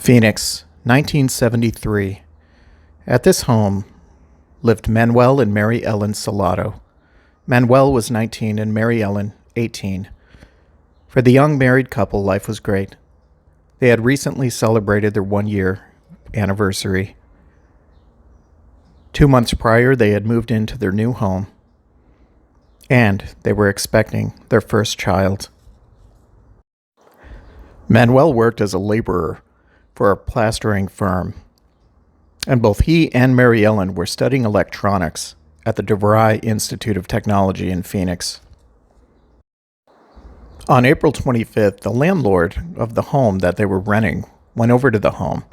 Phoenix, 1973. At this home lived Manuel and Mary Ellen Salado. Manuel was 19 and Mary Ellen 18. For the young married couple, life was great. They had recently celebrated their 1-year anniversary. 2 months prior, they had moved into their new home, and they were expecting their first child. Manuel worked as a laborer for a plastering firm, and both he and Mary Ellen were studying electronics at the DeVry Institute of Technology in Phoenix. On April 25th, the landlord of the home that they were renting went over to the home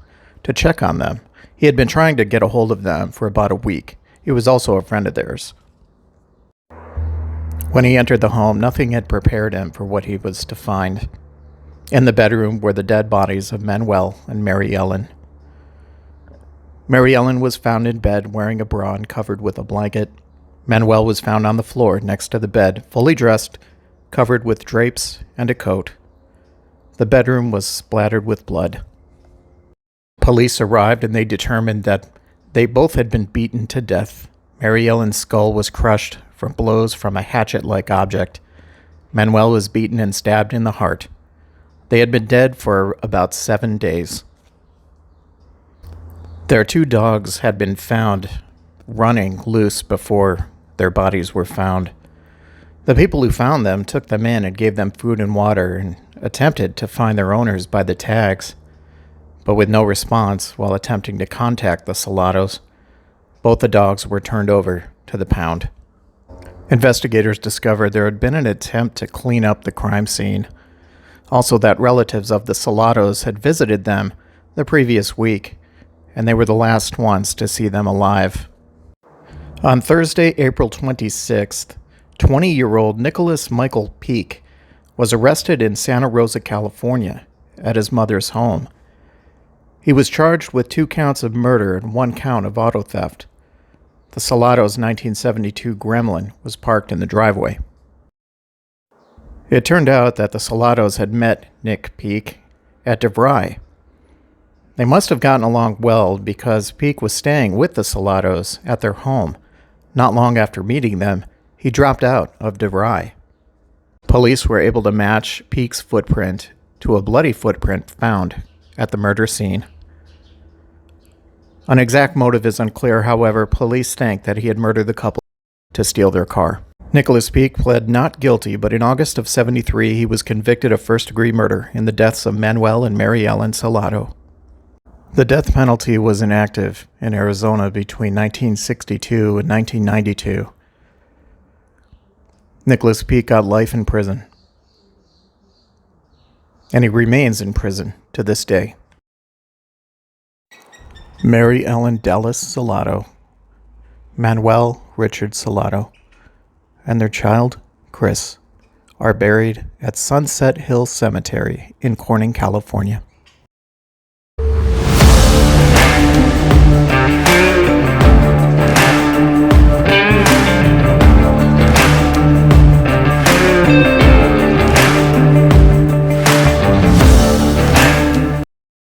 to check on them. He had been trying to get a hold of them for about a week. He was also a friend of theirs. When he entered the home, nothing had prepared him for what he was to find. In the bedroom were the dead bodies of Manuel and Mary Ellen. Mary Ellen was found in bed wearing a bra and covered with a blanket. Manuel was found on the floor next to the bed, fully dressed, covered with drapes and a coat. The bedroom was splattered with blood. Police arrived and they determined that they both had been beaten to death. Mary Ellen's skull was crushed from blows from a hatchet-like object. Manuel was beaten and stabbed in the heart. They had been dead for about 7 days. Their 2 dogs had been found running loose before their bodies were found. The people who found them took them in and gave them food and water and attempted to find their owners by the tags, but with no response while attempting to contact the Salados. Both the dogs were turned over to the pound. Investigators discovered there had been an attempt to clean up the crime scene. Also, that relatives of the Salados had visited them the previous week, and they were the last ones to see them alive. On Thursday, April 26th, 20-year-old Nicholas Michael Peak was arrested in Santa Rosa, California, at his mother's home. He was charged with 2 counts of murder and 1 count of auto theft. The Salado's 1972 Gremlin was parked in the driveway. It turned out that the Salados had met Nick Peak at DeVry. They must have gotten along well because Peak was staying with the Salados at their home. Not long after meeting them, he dropped out of DeVry. Police were able to match Peak's footprint to a bloody footprint found at the murder scene. An exact motive is unclear, however, police think that he had murdered the couple to steal their car. Nicholas Peak pled not guilty, but in August of '73 he was convicted of first-degree murder in the deaths of Manuel and Mary Ellen Salado. The death penalty was inactive in Arizona between 1962 and 1992. Nicholas Peak got life in prison, and he remains in prison to this day. Mary Ellen Dallas Salado, Manuel Richard Salado, and their child, Chris, are buried at Sunset Hill Cemetery in Corning, California.